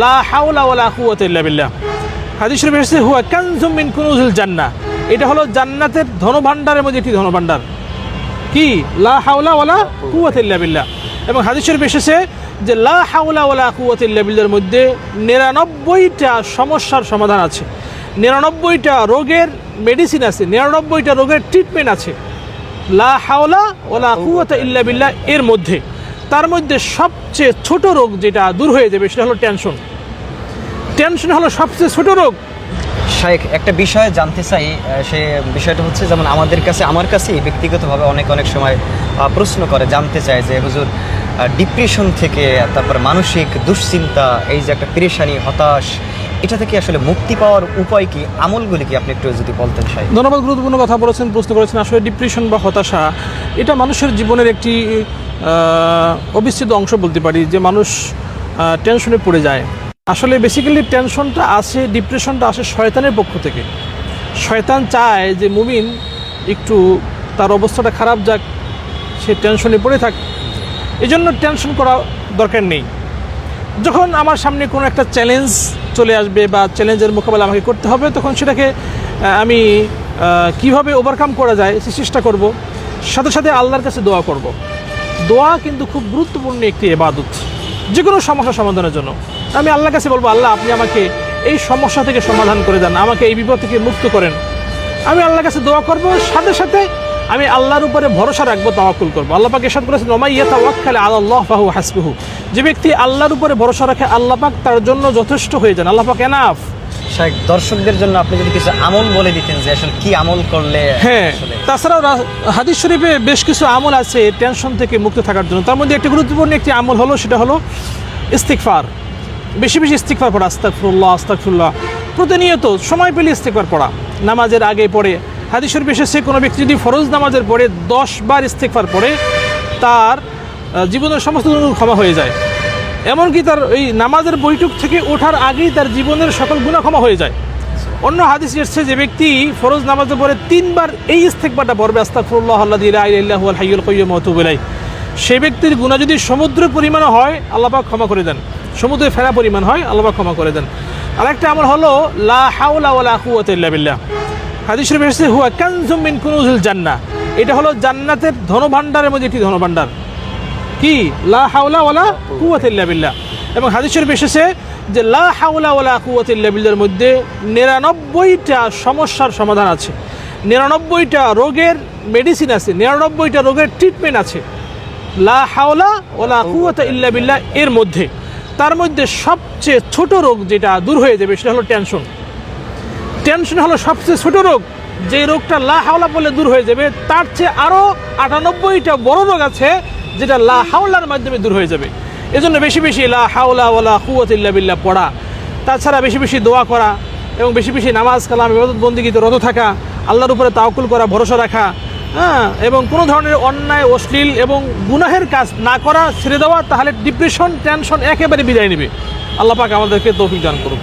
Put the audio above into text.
লা হাওলা ওয়ালা কুওয়াতা ইল্লা বিল্লাহ। হাদিস শরীফে এসেছে হুয়া কানজুম মিন কুনুজিল জান্নাহ, এটা হলো জান্নাতের ধনভাণ্ডারের মধ্যে একটি ধনভাণ্ডার। কি? লা হাওলা ওয়ালা কুওয়াতা ইল্লা বিল্লাহ। এবং হাদিস শরীফে এসেছে যে লা হাওলা ওয়ালা কুওয়াতা ইল্লা বিল্লাহর মধ্যে 99টা সমস্যার সমাধান আছে, 99টা রোগের মেডিসিন আছে, 99টা রোগের ট্রিটমেন্ট আছে। লা হাওলা ওয়ালা কুওয়াতা ইল্লা বিল্লাহ এর মধ্যে, তার মধ্যে সবচেয়ে ছোট রোগ যেটা দূর হয়ে যাবে সেটা হলো টেনশন। টেনশন হলো সবচেয়ে ছোট রোগ। শাইখ, একটা বিষয় জানতে চাই, সে বিষয়টা হচ্ছে যেমন আমার কাছে ব্যক্তিগতভাবে অনেক সময় প্রশ্ন করে, জানতে চায় যে হুজুর ডিপ্রেশন থেকে, তারপর মানসিক দুশ্চিন্তা, এই যে একটা পেরেশানি, হতাশ, এটা থেকে আসলে মুক্তি পাওয়ার উপায় কি, আমলগুলি কি, আপনি একটু যদি বলতেন শাইখ। ধন্যবাদ, গুরুত্বপূর্ণ কথা বলেছেন, প্রশ্ন করেছেন। আসলে ডিপ্রেশন বা হতাশা এটা মানুষের জীবনের একটি অবিচ্ছেদ্য অংশ বলতে পারি, যে মানুষ টেনশনে পড়ে যায়। আসলে বেসিক্যালি টেনশনটা আসে, ডিপ্রেশনটা আসে শয়তানের পক্ষ থেকে। শয়তান চায় যে মুমিন একটু তার অবস্থাটা খারাপ যাক, সে টেনশনে পড়ে থাক। এই জন্য টেনশন করা দরকার নেই। যখন আমার সামনে কোনো একটা চ্যালেঞ্জ চলে আসবে বা চ্যালেঞ্জের মোকাবেলা আমাকে করতে হবে, তখন সেটাকে আমি কিভাবে ওভারকাম করা যায় সে চেষ্টা করব। সাথে সাথে আল্লাহর কাছে দোয়া করব। দোয়া কিন্তু খুব গুরুত্বপূর্ণ একটি ইবাদত। যে কোনো সমস্যা সমাধানের জন্য আমি আল্লাহর কাছে বলবো, আল্লাহ আপনি আমাকে এই সমস্যা থেকে সমাধান করে দেন, আমাকে এই বিপদ থেকে মুক্ত করেন। আমি আল্লাহর কাছে দোয়া করব, সাথে সাথে আমি আল্লাহর উপরে ভরসা রাখবো, তাওয়াক্কুল করবো। আল্লাহ পাক ইরশাদ করেছেন ওয়া মান ইয়াতাওয়াক্কাল আলাল্লাহ ফাহুয়া হাসবুহু, যে ব্যক্তি আল্লাহর উপরে ভরসা রাখে আল্লাহ পাক তার জন্য যথেষ্ট হয়ে যান। আল্লাহ পাক এনাফ। শাইখ, দর্শকদের জন্য আপনি যদি কিছু আমল বলে দিতেন যে আসলে কি আমল করলে। হ্যাঁ, তাছাড়াও হাদিস শরীফে বেশ কিছু আমল আছে টেনশন থেকে মুক্ত থাকার জন্য। তার মধ্যে একটি গুরুত্বপূর্ণ একটি আমল হলো, সেটা হলো ইস্তিগফার। বেশি বেশি ইস্তিগফার পড়া, আস্তাগফিরুল্লাহ আস্তাগফিরুল্লাহ, প্রতিনিয়ত সময় পেলে ইস্তিগফার পড়া। নামাজের আগে পড়ে, হাদিস শরীফে এসেছে কোনো ব্যক্তি যদি ফরজ নামাজের পরে 10 বার ইস্তিগফার পড়ে, তার জীবনের সমস্ত গুনাহ ক্ষমা হয়ে যায়। এমনকি তার এই নামাজের বৈঠক থেকে ওঠার আগেই তার জীবনের সকল গুনাহ ক্ষমা হয়ে যায়। অন্য হাদিস এসেছে যে ব্যক্তি ফরজ নামাজের পরে 3 বার এই ইস্তিগফারটা পড়বে, আস্তাগফিরুল্লাহ আল্লাযী লা ইলাহা ইল্লা হুয়াল হাইয়ুল কাইয়্যুম ওয়া আতুবু ইলাইহি, সেই ব্যক্তির গুনাহ যদি সমুদ্রের পরিমাণও হয় আল্লাহ পাক ক্ষমা করে দেন, সমুদ্রের ফেরা পরিমাণ হয় আল্লাহ পাক ক্ষমা করে দেন। আরেকটা আমল হলো লা হাওলা ওয়ালা কুওয়াতা ইল্লা বিল্লাহ। হাদিস শরীফে এসেছে হুয়া কানজুম মিন কুনুজিল জান্নাহ, এটা হলো জান্নাতের ধনভাণ্ডারের মধ্যে একটি ধনভাণ্ডার। কি? লা হাওলা ওয়ালা কুওয়াতা ইল্লা বিল্লাহ। এবং হাদিস শরীফে এসেছে যে লা হাওলা ওয়ালা কুওয়াতা ইল্লা বিল্লাহর মধ্যে 99টা সমস্যার সমাধান আছে, 99টা রোগের মেডিসিন আছে, 99টা রোগের ট্রিটমেন্ট আছে। লা হাওলা ওয়ালা কুওয়াতা ইল্লা বিল্লাহ এর মধ্যে, তার মধ্যে সবচেয়ে ছোট রোগ যেটা দূর হয়ে যাবে সেটা হলো টেনশন। টেনশন হলো সবচেয়ে ছোট রোগ, যে রোগটা লা হাওলা বলে দূর হয়ে যাবে, তার চেয়ে আরও 98টা বড় রোগ আছে যেটা লা হাওলার মাধ্যমে দূর হয়ে যাবে। এজন্য বেশি বেশি লা হাওলা ওয়ালা কুওয়াতা ইল্লা বিল্লাহ পড়া, তাছাড়া বেশি বেশি দোয়া করা এবং বেশি বেশি নামাজ কালাম ইবাদত বন্দেগীতে রত থাকা, আল্লাহর উপরে তাওয়াক্কুল করা, ভরসা রাখা, এবং কোনো ধরনের অন্যায়, অশ্লীল এবং গুনাহের কাজ না করা, ছেড়ে দেওয়া, তাহলে ডিপ্রেশন, টেনশন একেবারে বিদায় নেবে। আল্লাহ পাক আমাদেরকে তৌফিক দান করুন।